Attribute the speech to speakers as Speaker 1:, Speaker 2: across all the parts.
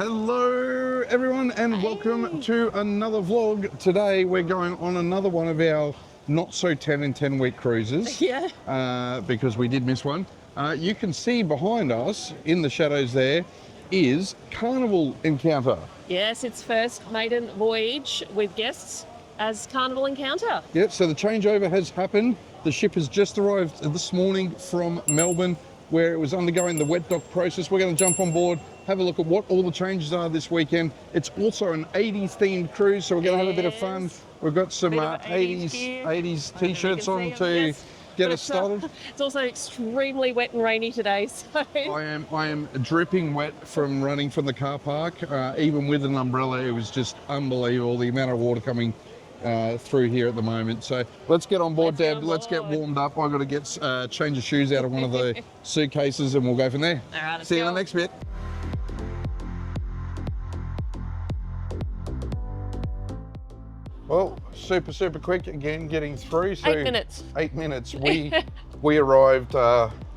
Speaker 1: Hello everyone and welcome to another vlog. Today we're going on another one of our not so 10 and 10 week cruises. Because we did miss one. You can see behind us in the shadows there is Carnival Encounter.
Speaker 2: Yes, it's first maiden voyage with guests as Carnival Encounter.
Speaker 1: Yep, so the changeover has happened. The ship has just arrived this morning from Melbourne, where it was undergoing the wet dock process. We're going to jump on board, have a look at what all the changes are this weekend. It's also an 80s themed cruise, so we're going to have a bit of fun. We've got some 80s t-shirts on to get us started.
Speaker 2: It's also extremely wet and rainy today, so
Speaker 1: I am dripping wet from running from the car park. Even with an umbrella, it was just unbelievable the amount of water coming through here at the moment. So let's get on board, Deb. Let's get warmed up. I've got to get change of shoes out of one of the suitcases and we'll go from there.
Speaker 2: All right,
Speaker 1: see you in the next bit. Well, super quick again getting through. So
Speaker 2: 8 minutes.
Speaker 1: 8 minutes. We arrived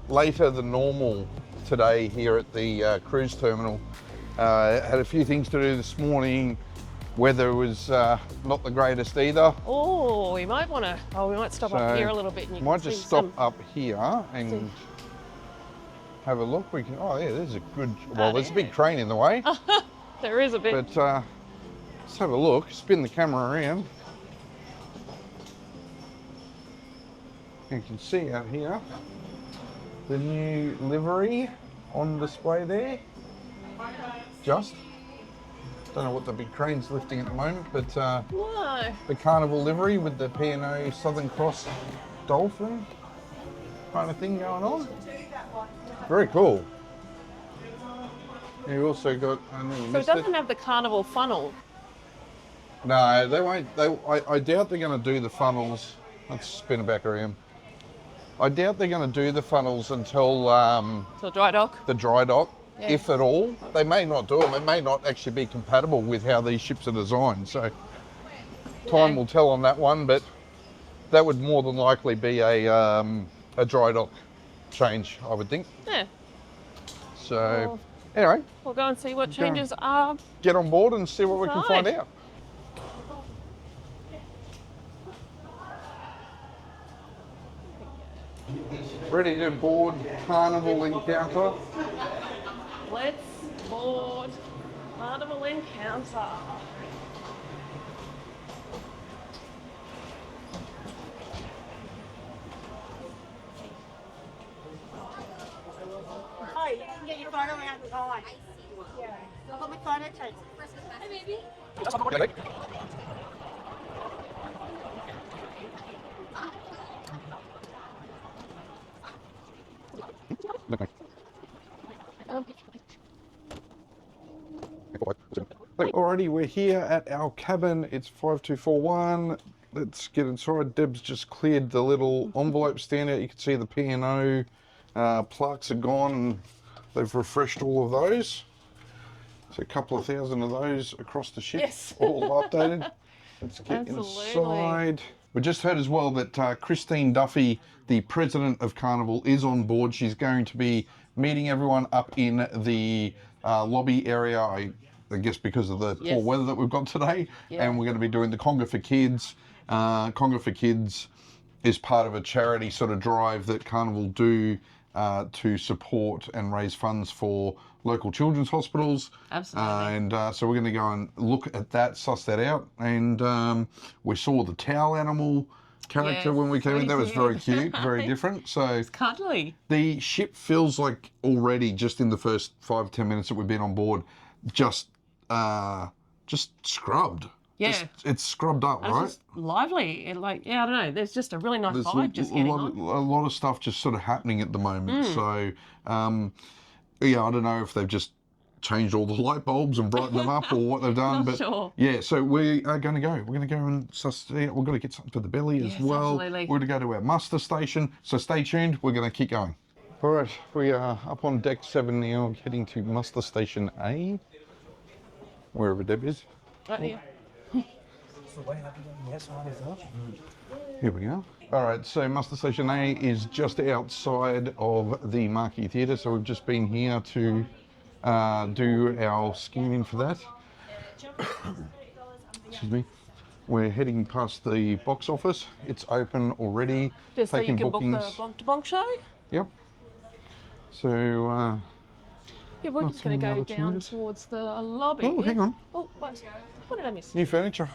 Speaker 1: later than normal today here at the cruise terminal. Had a few things to do this morning. Weather was not the greatest either.
Speaker 2: Oh, we might want to. Oh, we might stop up here a little bit. And you
Speaker 1: might
Speaker 2: can
Speaker 1: just
Speaker 2: see
Speaker 1: stop
Speaker 2: some...
Speaker 1: up here and have a look. We can. Oh yeah, there's a good. Well, there's a big crane in the way.
Speaker 2: There is a bit.
Speaker 1: But let's have a look. Spin the camera around. You can see out here the new livery on display there. Just. Don't know what the big crane's lifting at the moment, but the Carnival livery with the P&O Southern Cross dolphin kind of thing going on. Very cool. You've also got.
Speaker 2: So it doesn't have the Carnival funnel.
Speaker 1: No, they won't. I doubt they're going to do the funnels. Let's spin it back around. I doubt they're going to do the funnels until
Speaker 2: So dry dock.
Speaker 1: The dry dock.
Speaker 2: Yeah.
Speaker 1: If at all. They may not do them. It may not actually be compatible with how these ships are designed. So time will tell on that one, but that would more than likely be a dry dock change, I would think.
Speaker 2: Yeah.
Speaker 1: So anyway.
Speaker 2: We'll go and see what changes are.
Speaker 1: Get on board and see what we can find out. Ready to board Carnival Encounter.
Speaker 2: Let's board Carnival Encounter.
Speaker 3: Oh, you can get your photo out the line. Yeah. I've got my photo taken. Hey, baby.
Speaker 1: Okay. Alrighty, we're here at our cabin. It's 5241. Let's get inside. Deb's just cleared the little envelope stand out. You can see the P&O plaques are gone. They've refreshed all of those. So a couple of thousand of those across the ship, all updated. Let's get inside. We just heard as well that Christine Duffy, the president of Carnival, is on board. She's going to be meeting everyone up in the lobby area, I guess because of the poor weather that we've got today. And we're going to be doing the Conga for Kids. Conga for Kids is part of a charity sort of drive that Carnival do to support and raise funds for local children's hospitals.
Speaker 2: Absolutely.
Speaker 1: And so we're going to go and look at that, suss that out. And we saw the towel animal character when we came in. That was very cute, very different. So
Speaker 2: it's cuddly.
Speaker 1: The ship feels like already, just in the first 5 or 10 minutes that we've been on board, just scrubbed.
Speaker 2: Yeah.
Speaker 1: It's scrubbed up,
Speaker 2: and
Speaker 1: right?
Speaker 2: It's just lively. And I don't know. There's just a really nice vibe just getting on.
Speaker 1: A lot of stuff just sort of happening at the moment. So, yeah, I don't know if they've just changed all the light bulbs and brightened them up or what they've done.
Speaker 2: Not
Speaker 1: but
Speaker 2: sure.
Speaker 1: Yeah, so we are going to go. We're going to go and suss it out. We've got to get something for the belly as well.
Speaker 2: Absolutely.
Speaker 1: We're going to go to our muster station. So stay tuned. We're going to keep going. All right, we are up on deck 7 now, heading to muster station A, wherever Deb is.
Speaker 2: Right here.
Speaker 1: Here we go. All right, so muster station A is just outside of the Marquee Theatre. So we've just been here to do our scanning for that. Excuse me. We're heading past the box office. It's open already.
Speaker 2: Just so you
Speaker 1: taking
Speaker 2: can
Speaker 1: bookings.
Speaker 2: book the Bonk to Bonk show?
Speaker 1: Yep. So,
Speaker 2: Yeah, we're just going to
Speaker 1: Nothing
Speaker 2: go
Speaker 1: other
Speaker 2: down
Speaker 1: tours.
Speaker 2: towards the lobby.
Speaker 1: oh, hang on.
Speaker 2: Oh, what did I miss?
Speaker 1: New furniture.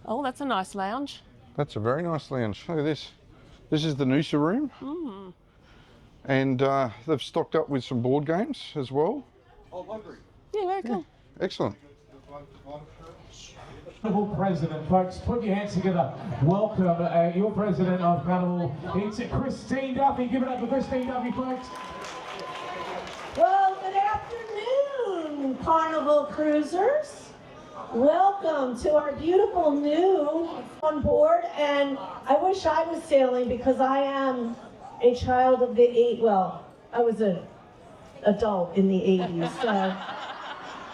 Speaker 2: Oh, that's a nice lounge.
Speaker 1: That's a very nice lounge. Look at this. This is the Noosa room. And they've stocked up with some board games as well.
Speaker 2: Yeah, very cool.
Speaker 1: Excellent.
Speaker 4: Carnival President, folks, put your hands together. Welcome, your President of Carnival. It's Christine Duffy. Give it up for Christine Duffy, folks.
Speaker 3: Well, good afternoon, Carnival cruisers. Welcome to our beautiful new on board, and I wish I was sailing because I am a child of the well, I was an adult in the 80s, so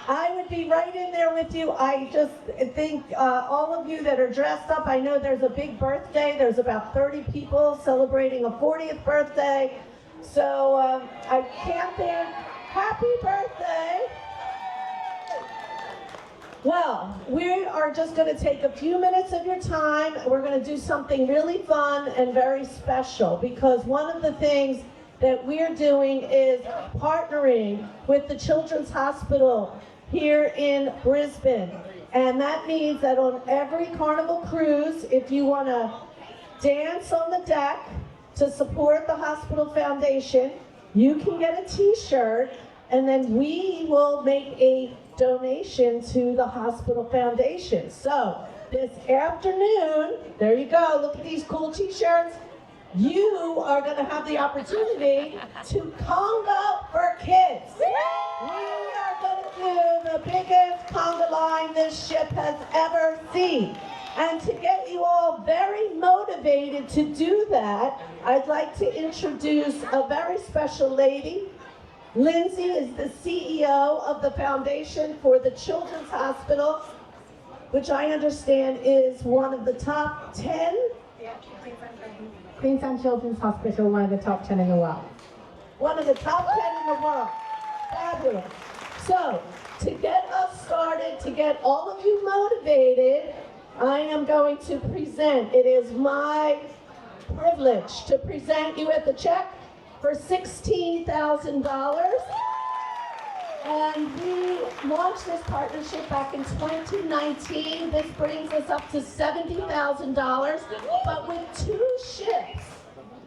Speaker 3: I would be right in there with you. I just think all of you that are dressed up, I know there's a big birthday. There's about 30 people celebrating a 40th birthday. So I can't think, happy birthday. Well, we are just going to take a few minutes of your time. We're going to do something really fun and very special because one of the things that we're doing is partnering with the Children's Hospital here in Brisbane. And that means that on every Carnival cruise, if you want to dance on the deck to support the hospital foundation, you can get a t-shirt and then we will make a donation to the hospital foundation. So this afternoon, there you go, look at these cool t-shirts. You are going to have the opportunity to conga for kids. We are going to do the biggest conga line this ship has ever seen. And to get you all very motivated to do that, I'd like to introduce a very special lady. Lindsay is the CEO of the Foundation for the Children's Hospital, which I understand is one of the top 10.
Speaker 5: Queensland Children's Hospital, one of the top 10 in the world.
Speaker 3: One of the top 10 in the world. Fabulous. So, to get us started, to get all of you motivated, I am going to present. It is my privilege to present you with a check for $16,000. And we launched this partnership back in 2019. This brings us up to $70,000, but with 2 ships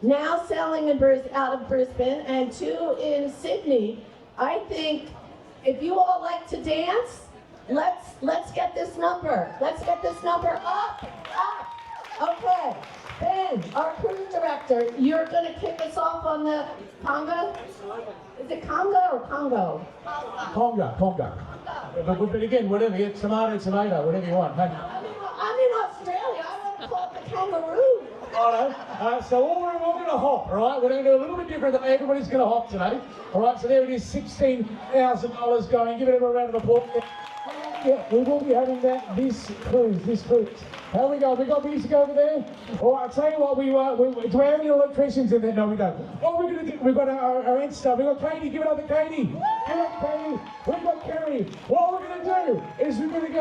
Speaker 3: now sailing out of Brisbane and 2 in Sydney. I think if you all like to dance, let's get this number. Let's get this number up. Okay. Ben, our cruise director, you're going to kick us off on the conga? Is it conga or Congo?
Speaker 4: Conga. But again, whatever, get tomato, whatever you want. Hey.
Speaker 3: I'm in Australia. I want to call it the kangaroo.
Speaker 4: Righto. So we're going to hop, all right? We're going to do a little bit different than everybody's going to hop today. All right, so there it is, $16,000 going. Give it a round of applause. Yeah, we will be having that this cruise. How we go? We got music over there? All right, I'll tell you what, do we have any electricians in there? No, we don't. What we're going to do, we've got our Insta. We've got Katie, give it up to Katie. Give it up, Katie. We've got Kerry. What we're going to do is we're going to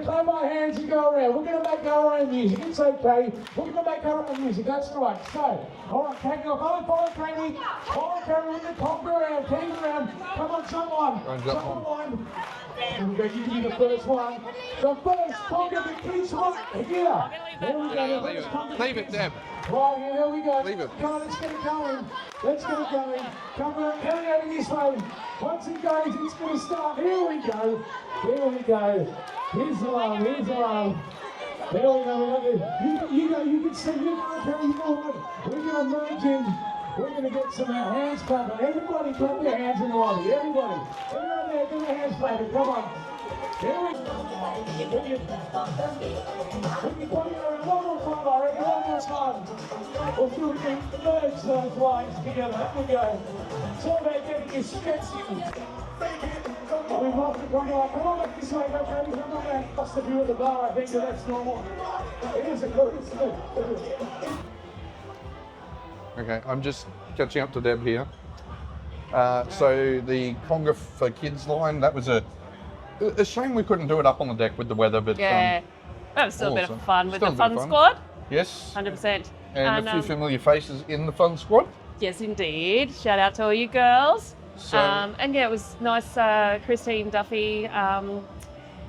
Speaker 4: clap our hands and go around. We're going to make our own music. It's okay. We're going to make our own music. That's right. So, all right, Katie, follow Katie. Follow Kerry. We're going to conga around, Katie around. Come on, someone. We're going to give you the first one. The first conga that keeps one here. There we go.
Speaker 1: Leave it, Deb.
Speaker 4: Right, here we go.
Speaker 1: Leave it.
Speaker 4: Come on, let's get it going. Come on, carry over this way. Once it goes, it's going to start. Here we go. Here's the alarm. There we go. You can see. You know what? We're going to merge in. We're going to get some hands clapping. Everybody clap your hands in the lobby. Everybody there, do their hands clapping. Come on. Here we go. We can put it around one more time, I reckon. One more time. We'll see if we can merge those lines together. There we go. It's all about getting your steps in. We've lost the conga. Come on back this way, go Travis. I'm not going to bust the view at the bar, I think, so that's normal. It is a cruise.
Speaker 1: Okay, I'm just catching up to Deb here. So the Conga for Kids line, that was a shame we couldn't do it up on the deck with the weather, but
Speaker 2: Yeah. That was still a bit
Speaker 1: awesome.
Speaker 2: of fun with
Speaker 1: Still
Speaker 2: the
Speaker 1: a bit of
Speaker 2: fun
Speaker 1: fun.
Speaker 2: squad.
Speaker 1: yes,
Speaker 2: 100%.
Speaker 1: and a few familiar faces in the fun squad.
Speaker 2: Yes, indeed. Shout out to all you girls.
Speaker 1: So-
Speaker 2: And yeah, it was nice. Christine Duffy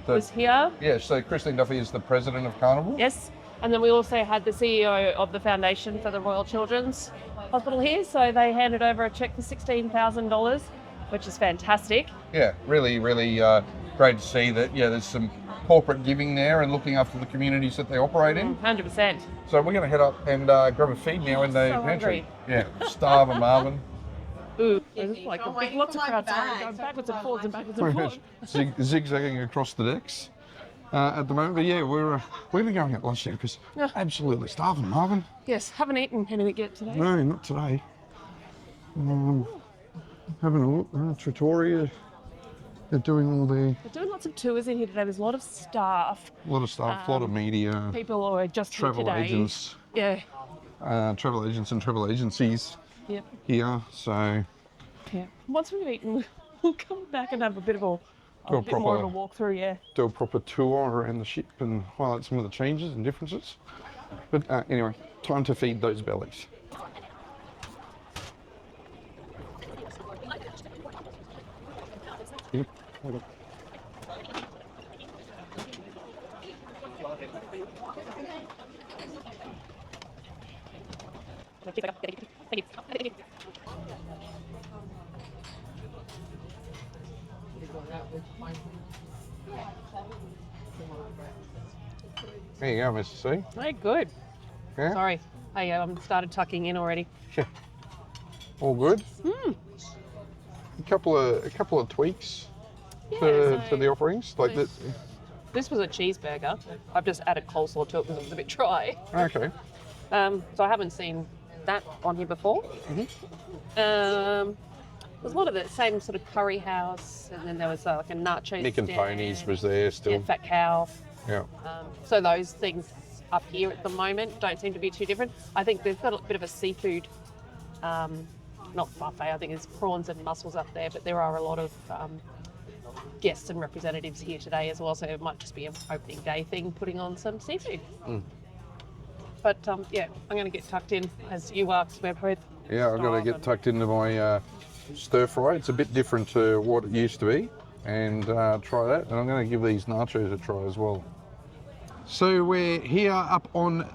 Speaker 2: was here.
Speaker 1: Yeah, so Christine Duffy is the president of Carnival.
Speaker 2: Yes. And then we also had the CEO of the foundation for the Royal Children's Hospital here. So they handed over a cheque for $16,000, which is fantastic.
Speaker 1: Yeah, really, really great to see that. Yeah, there's some corporate giving there and looking after the communities that they operate in.
Speaker 2: 100%.
Speaker 1: So we're going to head up and grab a feed now in the
Speaker 2: So
Speaker 1: pantry.
Speaker 2: hungry.
Speaker 1: Yeah, starving Marvin.
Speaker 2: Ooh, there's like a big, lots of crowds going backwards and forwards and backwards and forwards.
Speaker 1: Zigzagging across the decks at the moment. But yeah, we're going to go and get lunch now because absolutely starving, Marvin.
Speaker 2: Yes, haven't eaten anything yet today.
Speaker 1: No, not today. Having a look, Trattoria. They're doing all the
Speaker 2: We're doing lots of tours in here today. There's a lot of staff,
Speaker 1: a lot of stuff, a lot of media,
Speaker 2: people who are just here
Speaker 1: travel
Speaker 2: today.
Speaker 1: agents,
Speaker 2: Yeah.
Speaker 1: travel agents and travel agencies
Speaker 2: Yep.
Speaker 1: here. So
Speaker 2: Yeah. Once we've eaten, we'll come back and have a bit of a bit more of a walkthrough. Yeah.
Speaker 1: do a proper tour around the ship and highlight some of the changes and differences. But anyway, time to feed those bellies. Yep. There you go, Mr. C.
Speaker 2: Very good.
Speaker 1: Yeah,
Speaker 2: Sorry, I started tucking in already.
Speaker 1: all good.
Speaker 2: Mm.
Speaker 1: A couple of tweaks
Speaker 2: Yeah,
Speaker 1: to
Speaker 2: so
Speaker 1: the offerings, like that.
Speaker 2: this was a cheeseburger. I've just added coleslaw to it because it was a bit dry.
Speaker 1: Okay.
Speaker 2: So I haven't seen that on here before. There's a lot of the same sort of curry house, and then there was like a nacho
Speaker 1: Nick and
Speaker 2: stand.
Speaker 1: Tony's was there
Speaker 2: Yeah,
Speaker 1: still.
Speaker 2: Fat Cow.
Speaker 1: Yeah.
Speaker 2: So those things up here at the moment don't seem to be too different. I think they've got a bit of a seafood, not buffet, I think there's prawns and mussels up there, but there are a lot of guests and representatives here today as well, so it might just be an opening day thing, putting on some seafood. But yeah, I'm going to get tucked in as you are, because we're both
Speaker 1: Yeah, I've got to get
Speaker 2: starving.
Speaker 1: tucked into my stir fry. It's a bit different to what it used to be, and try that. And I'm going to give these nachos a try as well. So we're here up on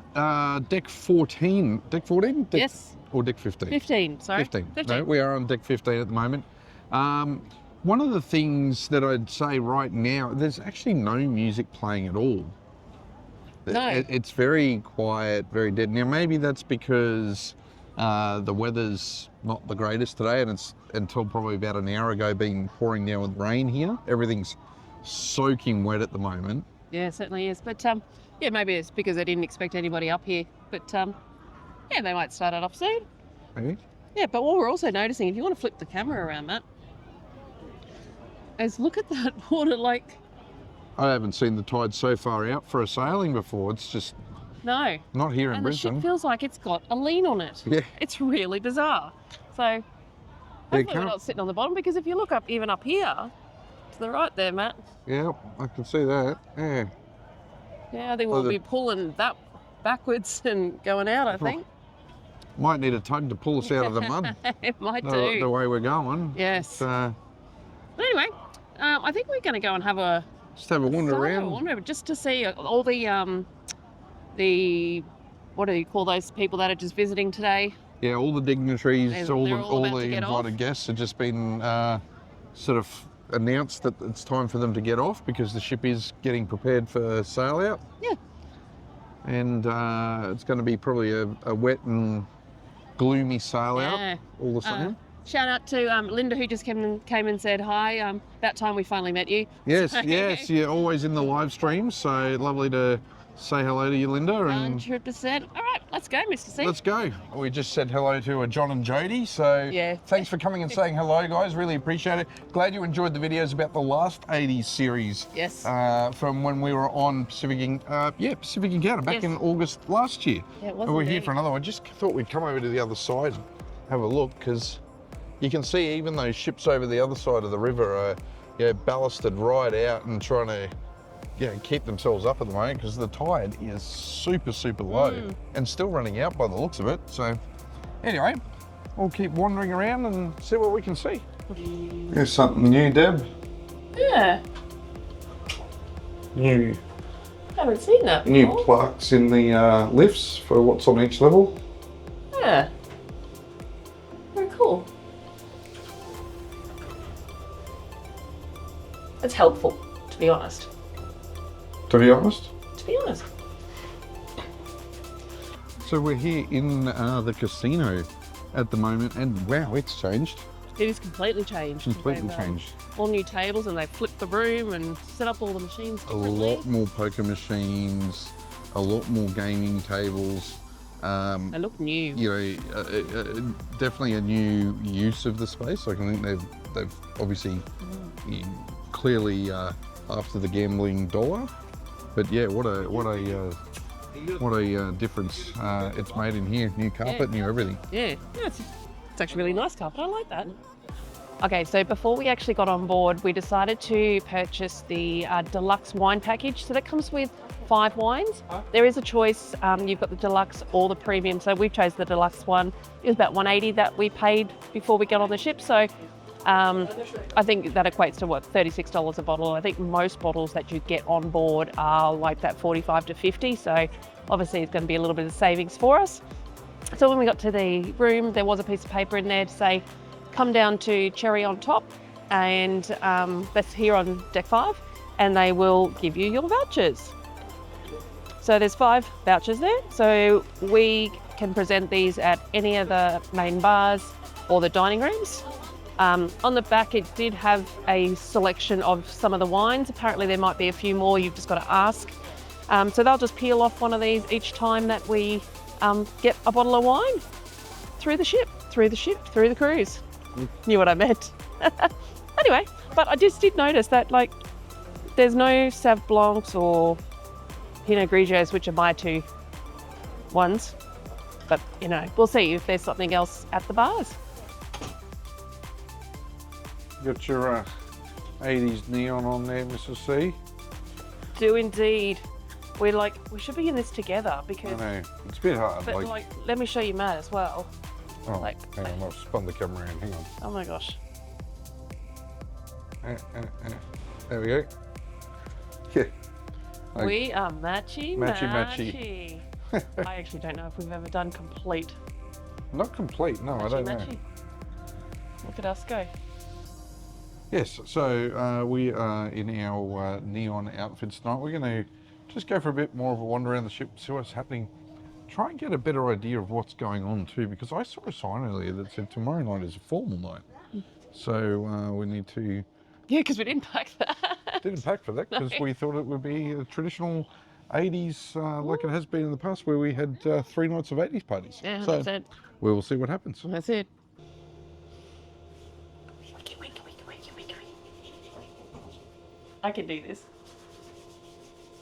Speaker 1: deck 14. Deck 14? Deck,
Speaker 2: Yes.
Speaker 1: Or deck 15?
Speaker 2: 15, sorry.
Speaker 1: 15. No, we are on deck 15 at the moment. One of the things that I'd say right now, there's actually no music playing at all.
Speaker 2: No.
Speaker 1: It's very quiet, very dead. Now, maybe that's because the weather's not the greatest today, and it's until probably about an hour ago been pouring down with rain here. Everything's soaking wet at the moment.
Speaker 2: Yeah, it certainly is. But yeah, maybe it's because I didn't expect anybody up here. But yeah, they might start it off soon.
Speaker 1: Maybe.
Speaker 2: Yeah, but what we're also noticing, if you want to flip the camera around, Matt, is look at that water like,
Speaker 1: I haven't seen the tide so far out for a sailing before. It's just
Speaker 2: no.
Speaker 1: not here in
Speaker 2: And the ship
Speaker 1: Brisbane.
Speaker 2: feels like it's got a lean on it.
Speaker 1: Yeah.
Speaker 2: It's really bizarre. So hopefully we're
Speaker 1: can't-
Speaker 2: not sitting on the bottom, because if you look up, even up here, to the right there, Matt,
Speaker 1: Yeah, I can see that. Yeah.
Speaker 2: yeah, I think
Speaker 1: Well,
Speaker 2: we'll
Speaker 1: the-
Speaker 2: be pulling that backwards and going out, I think.
Speaker 1: Might need a tug to pull us out of the mud.
Speaker 2: It might
Speaker 1: the
Speaker 2: do.
Speaker 1: way we're going.
Speaker 2: Yes.
Speaker 1: But,
Speaker 2: But anyway, I think we're going to go and have a
Speaker 1: just have a wander around.
Speaker 2: wander, just to see all the what do you call those people that are just visiting today?
Speaker 1: Yeah, all the dignitaries,
Speaker 2: They're
Speaker 1: all
Speaker 2: all about
Speaker 1: the
Speaker 2: to get
Speaker 1: invited
Speaker 2: off.
Speaker 1: guests have just been sort of announced that it's time for them to get off because the ship is getting prepared for sail out.
Speaker 2: Yeah.
Speaker 1: And it's going to be probably a wet and gloomy sail
Speaker 2: Yeah.
Speaker 1: out all the same.
Speaker 2: Shout out to Linda, who just came and said hi. About time we finally met you.
Speaker 1: Yes, yes, you're always in the live stream, so lovely to say hello to you, Linda. And
Speaker 2: 100%. All right, let's go, Mr. C.
Speaker 1: let's go. We just said hello to John and Jody, so
Speaker 2: Yeah.
Speaker 1: thanks for coming and saying hello, guys. Really appreciate it. Glad you enjoyed the videos about the last 80s series.
Speaker 2: Yes.
Speaker 1: From when we were on Pacific Encounter back
Speaker 2: Yes.
Speaker 1: in August last year.
Speaker 2: Yeah, it was
Speaker 1: And we're here
Speaker 2: indeed.
Speaker 1: for another one. Just thought we'd come over to the other side and have a look because You can see even those ships over the other side of the river are, you know, ballasted right out and trying to, you know, keep themselves up at the moment because the tide is super, super low and still running out by the looks of it. So anyway, we'll keep wandering around and see what we can see. Here's something new, Deb.
Speaker 2: Yeah,
Speaker 1: New
Speaker 2: haven't seen that before.
Speaker 1: new plaques in the lifts for what's on each level.
Speaker 2: Yeah, very cool. It's helpful, to be honest.
Speaker 1: To be honest.
Speaker 2: To be honest.
Speaker 1: So we're here in the casino at the moment, and wow, it's changed.
Speaker 2: It is completely changed.
Speaker 1: Completely
Speaker 2: They've,
Speaker 1: changed.
Speaker 2: All new tables, and they flipped the room and set up all the machines
Speaker 1: A
Speaker 2: differently.
Speaker 1: lot more poker machines, a lot more gaming tables.
Speaker 2: They look new.
Speaker 1: You know, definitely a new use of the space. Like I think they've obviously clearly after the gambling dollar, but yeah, what a difference it's made in here. New carpet, new everything.
Speaker 2: Yeah, it's actually really nice carpet. I like that. Okay, so before we actually got on board, we decided to purchase the deluxe wine package. So that comes with 5 wines. There is a choice. You've got the deluxe or the premium. So we chose the deluxe one. It was about $180 that we paid before we got on the ship. So I think that equates to what, $36 a bottle. I think most bottles that you get on board are like that 45 to 50. So obviously it's going to be a little bit of savings for us. So when we got to the room, there was a piece of paper in there to say, come down to Cherry on Top, and that's here on deck 5, and they will give you your vouchers. So there's 5 vouchers there. So we can present these at any of the main bars or the dining rooms. On the back, it did have a selection of some of the wines. Apparently there might be a few more, you've just got to ask. So they'll just peel off one of these each time that we get a bottle of wine through the ship, through the cruise. Knew what I meant. Anyway, but I just did notice that, like, there's no Sauv Blancs or Pinot Grigios, which are my 2 ones. But, you know, we'll see if there's something else at the bars.
Speaker 1: Got your 80s neon on there, Mrs. C.
Speaker 2: Do indeed. We should be in this together
Speaker 1: I
Speaker 2: because.
Speaker 1: know, it's a bit hard.
Speaker 2: But let me show you Matt as well.
Speaker 1: Oh,
Speaker 2: like-
Speaker 1: hang on, I've spun the camera around. Hang on.
Speaker 2: Oh my gosh.
Speaker 1: There we go. Yeah. Like,
Speaker 2: We are matchy.
Speaker 1: Matchy.
Speaker 2: I actually don't know if we've ever done complete.
Speaker 1: not complete, no, I don't know.
Speaker 2: Matchy. Look at us go.
Speaker 1: Yes, so we are in our neon outfits tonight. We're going to just go for a bit more of a wander around the ship, see what's happening. Try and get a better idea of what's going on too, because I saw a sign earlier that said tomorrow night is a formal night. So we need to...
Speaker 2: Yeah, because we didn't pack that.
Speaker 1: Didn't pack for that because we thought it would be a traditional 80s like it has been in the past, where we had 3 nights of 80s parties.
Speaker 2: Yeah,
Speaker 1: so
Speaker 2: that's it.
Speaker 1: we will see what happens.
Speaker 2: That's it. I can do this.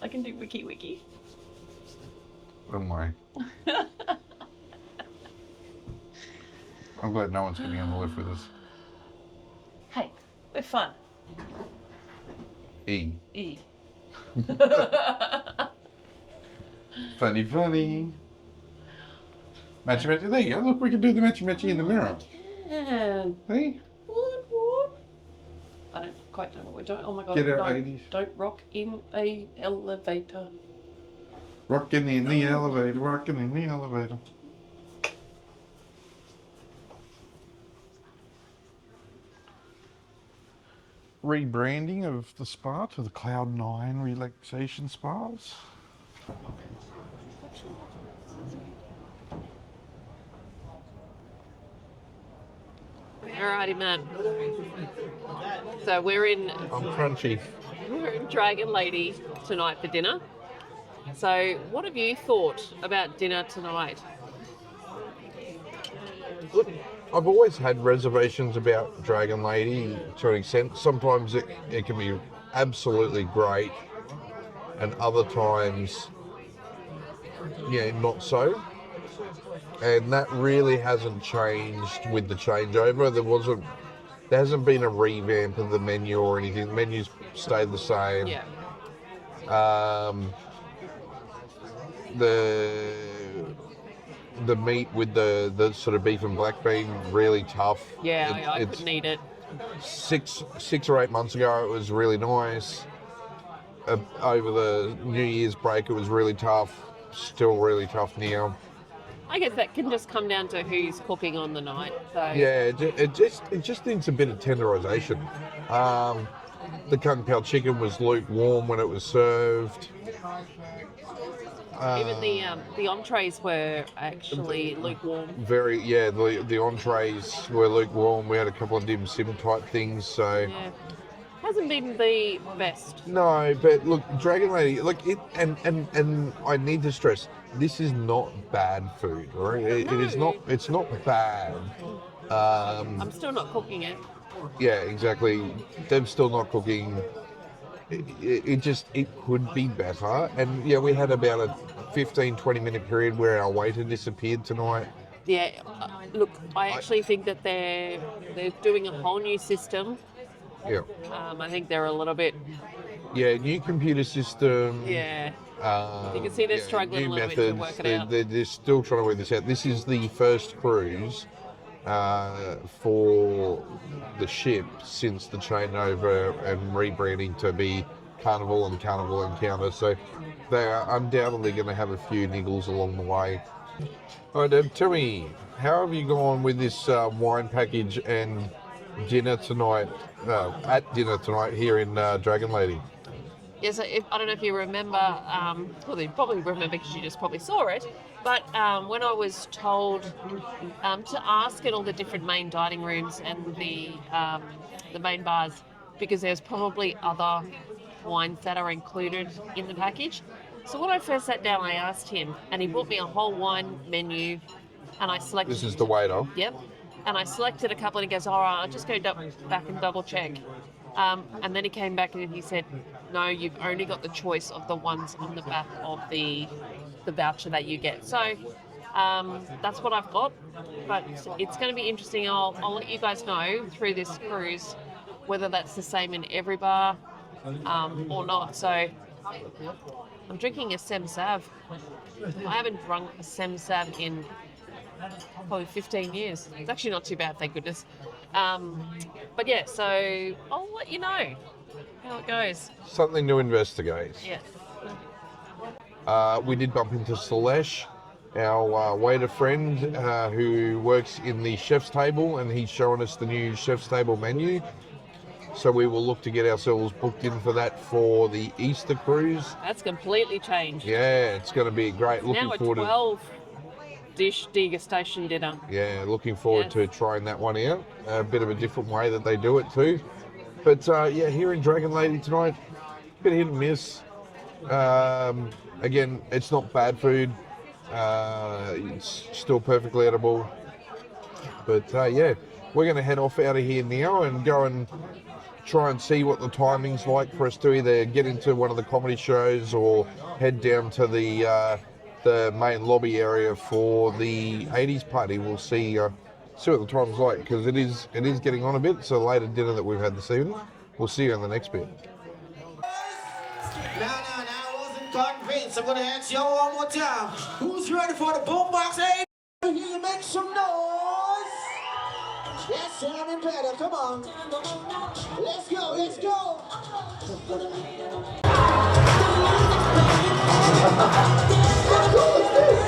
Speaker 2: I can do wiki.
Speaker 1: Oh my. I'm glad no one's getting on the lift with us.
Speaker 2: Hey, we're fun.
Speaker 1: E. Funny. Matchy. There you go. Look, we can do the matchy in the mirror.
Speaker 2: Yeah.
Speaker 1: Hey?
Speaker 2: What? I don't quite know what we're doing. Oh my god.
Speaker 1: Get our
Speaker 2: no,
Speaker 1: 80s.
Speaker 2: Don't rock in a elevator.
Speaker 1: Rocking in the elevator. Rebranding of the spa to the Cloud 9 relaxation spas.
Speaker 2: Alrighty, man. So we're in
Speaker 1: Crunchy.
Speaker 2: Dragon Lady tonight for dinner. So what have you thought about dinner tonight?
Speaker 1: I've always had reservations about Dragon Lady to an extent. Sometimes it can be absolutely great, and other times, yeah, not so. And that really hasn't changed with the changeover. There hasn't been a revamp of the menu or anything. The menu's stayed the same.
Speaker 2: Yeah.
Speaker 1: The meat with the sort of beef and black bean, really tough.
Speaker 2: Yeah, I couldn't eat it.
Speaker 1: 6 or 8 months ago, it was really nice. Over the New Year's break, it was really tough. Still really tough now.
Speaker 2: I guess that can just come down to who's cooking on the night. So.
Speaker 1: Yeah, it just needs a bit of tenderisation. The Kung Pao chicken was lukewarm when it was served.
Speaker 2: Even the entrees were actually lukewarm.
Speaker 1: The entrees were lukewarm. We had a couple of dim sim type things, so.
Speaker 2: Yeah. Hasn't been the best.
Speaker 1: No, but look, Dragon Lady, and I need to stress, this is not bad food, right? It is not. It's not bad.
Speaker 2: I'm still not cooking it.
Speaker 1: Yeah, exactly. Deb's still not cooking. It could be better. And yeah, we had about a 15-20 minute period where our waiter disappeared tonight.
Speaker 2: Yeah, look, I actually think that they're doing a whole new system.
Speaker 1: Yeah.
Speaker 2: I think they're a little bit.
Speaker 1: Yeah, new computer system.
Speaker 2: Yeah. You can see they're struggling a little bit to work it out.
Speaker 1: They're still trying to work this out. This is the first cruise for the ship since the changeover and rebranding to be Carnival and Carnival Encounter. So they are undoubtedly going to have a few niggles along the way. All right, Deb, tell me, how have you gone with this wine package and dinner tonight, at dinner tonight here in Dragon Lady?
Speaker 2: Yes, I don't know if you remember, well, you probably remember because you just probably saw it, but when I was told to ask at all the different main dining rooms and the main bars, because there's probably other wines that are included in the package. So when I first sat down, I asked him, and he brought me a whole wine menu, and I selected...
Speaker 1: This is the waiter.
Speaker 2: Yep. And I selected a couple, and he goes, all right, I'll just go back and double check. And then he came back and he said, no, you've only got the choice of the ones on the back of the voucher that you get. So that's what I've got. But it's going to be interesting. I'll let you guys know through this cruise whether that's the same in every bar or not. So I'm drinking a Sem Sav. I haven't drunk a Sem Sav in probably 15 years. It's actually not too bad, thank goodness. But yeah, so I'll let you know how it goes.
Speaker 1: Something to investigate.
Speaker 2: Yes.
Speaker 1: We did bump into Salesh, our waiter friend who works in the chef's table, and he's showing us the new chef's table menu. So we will look to get ourselves booked in for that for the Easter cruise.
Speaker 2: That's completely changed.
Speaker 1: Yeah, it's going to be great. Looking
Speaker 2: now a
Speaker 1: forward
Speaker 2: 12-dish degustation dinner.
Speaker 1: Yeah, looking forward to trying that one out. A bit of a different way that they do it too. But yeah, here in Dragon Lady tonight, bit hit and miss. Again, it's not bad food. It's still perfectly edible. But yeah, we're going to head off out of here now and go and try and see what the timing's like for us to either get into one of the comedy shows or head down to the main lobby area for the 80s party. We'll see what the time's like, because it is getting on a bit. It's a later dinner that we've had this evening. We'll see you on the next bit.
Speaker 6: No, I wasn't convinced. I'm gonna ask y'all one more time. Who's ready for the boombox? Hey, you make some noise. That's sounding better. Come on. Let's go. Let's go. How cool is this?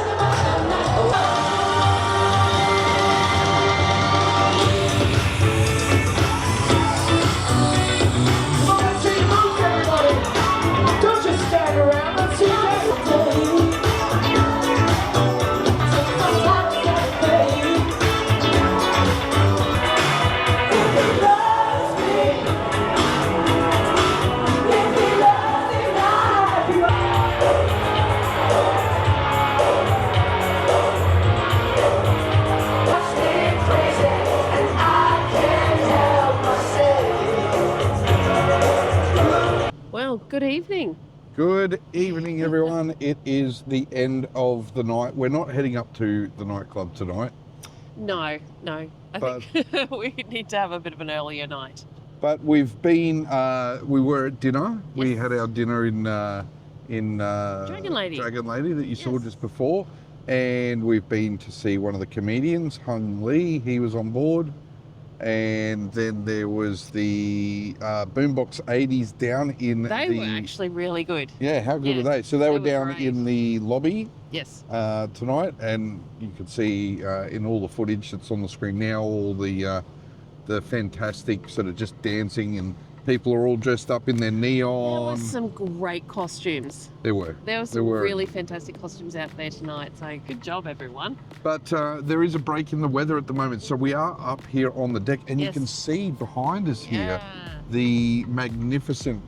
Speaker 2: Well, good evening.
Speaker 1: Good evening, everyone. It is the end of the night. We're not heading up to the nightclub tonight.
Speaker 2: No. I think we need to have a bit of an earlier night.
Speaker 1: But we've been, we were at dinner.
Speaker 2: Yes.
Speaker 1: We had our dinner in
Speaker 2: Dragon Lady.
Speaker 1: Dragon Lady that you saw
Speaker 2: Yes.
Speaker 1: just before. And we've been to see one of the comedians, Hung Lee. He was on board. And then there was the Boombox 80s down in
Speaker 2: They were actually really good.
Speaker 1: Yeah, how good
Speaker 2: Yeah,
Speaker 1: were they? So they were
Speaker 2: were
Speaker 1: down
Speaker 2: great.
Speaker 1: in the lobby
Speaker 2: Yes.
Speaker 1: tonight, and you can see in all the footage that's on the screen now, all the fantastic sort of just dancing, and people are all dressed up in their
Speaker 2: There
Speaker 1: neon.
Speaker 2: were some great costumes.
Speaker 1: There were.
Speaker 2: There were some really fantastic costumes out there tonight. So good job, everyone.
Speaker 1: But there is a break in the weather at the moment, so we are up here on the deck, and you
Speaker 2: Yes.
Speaker 1: can see behind us here
Speaker 2: Yeah.
Speaker 1: the magnificent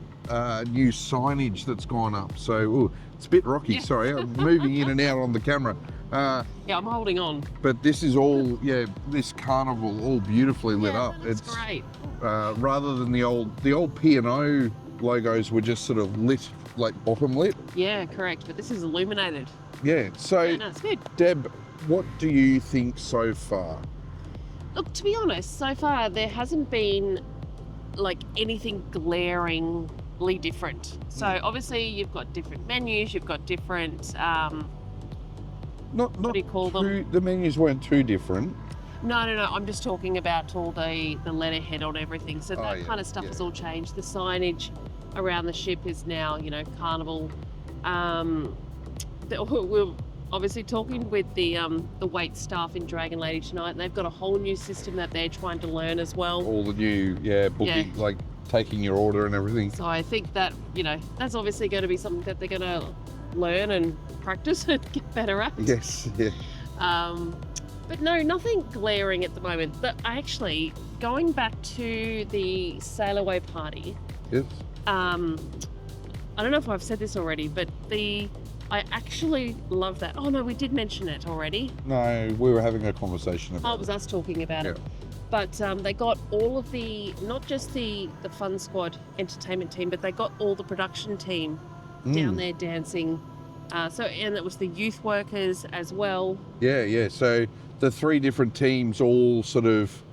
Speaker 1: new signage that's gone up. So ooh, it's a bit rocky.
Speaker 2: Yeah.
Speaker 1: Sorry, I'm moving in and out on the camera.
Speaker 2: Yeah, I'm holding on.
Speaker 1: But this is all, this carnival all beautifully lit
Speaker 2: Yeah,
Speaker 1: up.
Speaker 2: that's great.
Speaker 1: Rather than the old P&O logos were just sort of lit, like bottom lit.
Speaker 2: Yeah, correct. But this is illuminated.
Speaker 1: Yeah. So,
Speaker 2: Yeah, no, it's good.
Speaker 1: Deb, what do you think so far?
Speaker 2: Look, to be honest, so far there hasn't been like anything glaringly different. So obviously you've got different menus, you've got different.
Speaker 1: Not
Speaker 2: What do you call them?
Speaker 1: The menus weren't too different.
Speaker 2: No. I'm just talking about all the letterhead on everything. So that
Speaker 1: yeah,
Speaker 2: kind of stuff has
Speaker 1: yeah.
Speaker 2: all changed. The signage around the ship is now, Carnival. We're obviously talking with the wait staff in Dragon Lady tonight, and they've got a whole new system that they're trying to learn as well.
Speaker 1: All the new, booking, like taking your order and everything.
Speaker 2: So I think that, that's obviously going to be something that they're going to learn and practice and get better at.
Speaker 1: Yes, yeah.
Speaker 2: But no, nothing glaring at the moment. But actually, going back to the sail away party,
Speaker 1: Yes.
Speaker 2: I don't know if I've said this already, but I actually love that. Oh no, we did mention it already.
Speaker 1: No, we were having a conversation
Speaker 2: Oh,
Speaker 1: about
Speaker 2: it was us talking about it.
Speaker 1: Yeah.
Speaker 2: But they got all of not just the Fun Squad entertainment team, but they got all the production team down there dancing. And it was the youth workers as well.
Speaker 1: Yeah. So the three different teams all sort of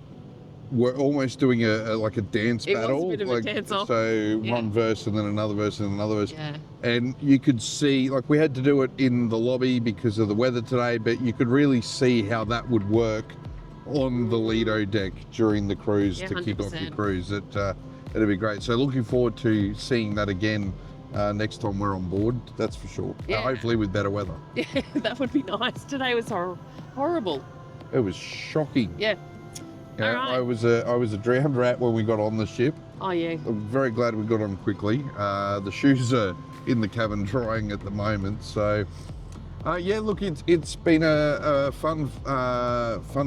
Speaker 1: were almost doing a dance
Speaker 2: It was a
Speaker 1: battle.
Speaker 2: bit of a dance-off.
Speaker 1: So
Speaker 2: Yeah.
Speaker 1: one verse and then another verse and another verse.
Speaker 2: Yeah.
Speaker 1: And you could see, we had to do it in the lobby because of the weather today, but you could really see how that would work on the Lido deck during the cruise
Speaker 2: Yeah,
Speaker 1: to kick off your
Speaker 2: 100%.
Speaker 1: cruise. It'd be great. So looking forward to seeing that again next time we're on board, that's for sure.
Speaker 2: Yeah.
Speaker 1: Hopefully with better weather.
Speaker 2: Yeah, that would be nice. Today was horrible.
Speaker 1: It was shocking.
Speaker 2: Yeah.
Speaker 1: Yeah,
Speaker 2: All right.
Speaker 1: I was a drowned rat when we got on the ship.
Speaker 2: Oh yeah.
Speaker 1: I'm very glad we got on quickly. The shoes are in the cabin drying at the moment, so look, it's been a fun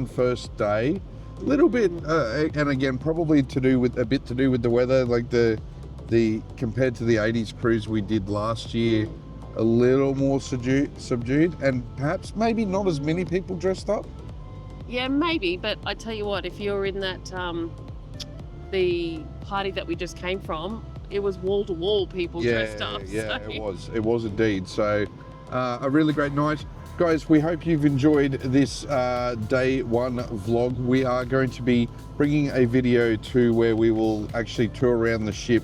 Speaker 1: first day. A little bit, and again, probably a bit to do with the weather, like the compared to the 80s cruise we did last year, a little more subdued, and perhaps maybe not as many people dressed up.
Speaker 2: Yeah, maybe, but I tell you what, if you're in that the party that we just came from, it was wall to wall people dressed up.
Speaker 1: Yeah,
Speaker 2: so.
Speaker 1: it was indeed. So a really great night. Guys, we hope you've enjoyed this day one vlog. We are going to be bringing a video to where we will actually tour around the ship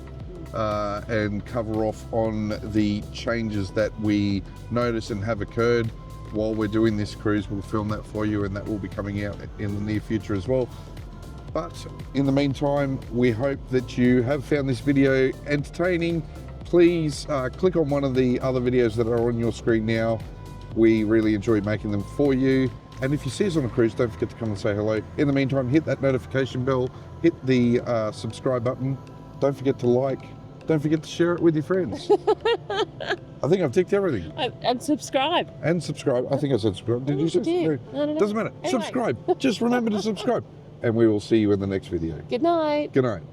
Speaker 1: and cover off on the changes that we notice and have occurred while we're doing this cruise. We'll film that for you, and that will be coming out in the near future as well. But in the meantime, we hope that you have found this video entertaining. Please click on one of the other videos that are on your screen now. We really enjoy making them for you. And if you see us on a cruise, don't forget to come and say hello. In the meantime, hit that notification bell, hit the subscribe button. Don't forget to like. Don't forget to share it with your friends. I think I've ticked everything.
Speaker 2: And subscribe.
Speaker 1: And subscribe. I think I said subscribe. Did you say subscribe?
Speaker 2: No.
Speaker 1: Doesn't matter.
Speaker 2: Anyway.
Speaker 1: Subscribe. Just remember to subscribe. And we will see you in the next video.
Speaker 2: Good night.
Speaker 1: Good night.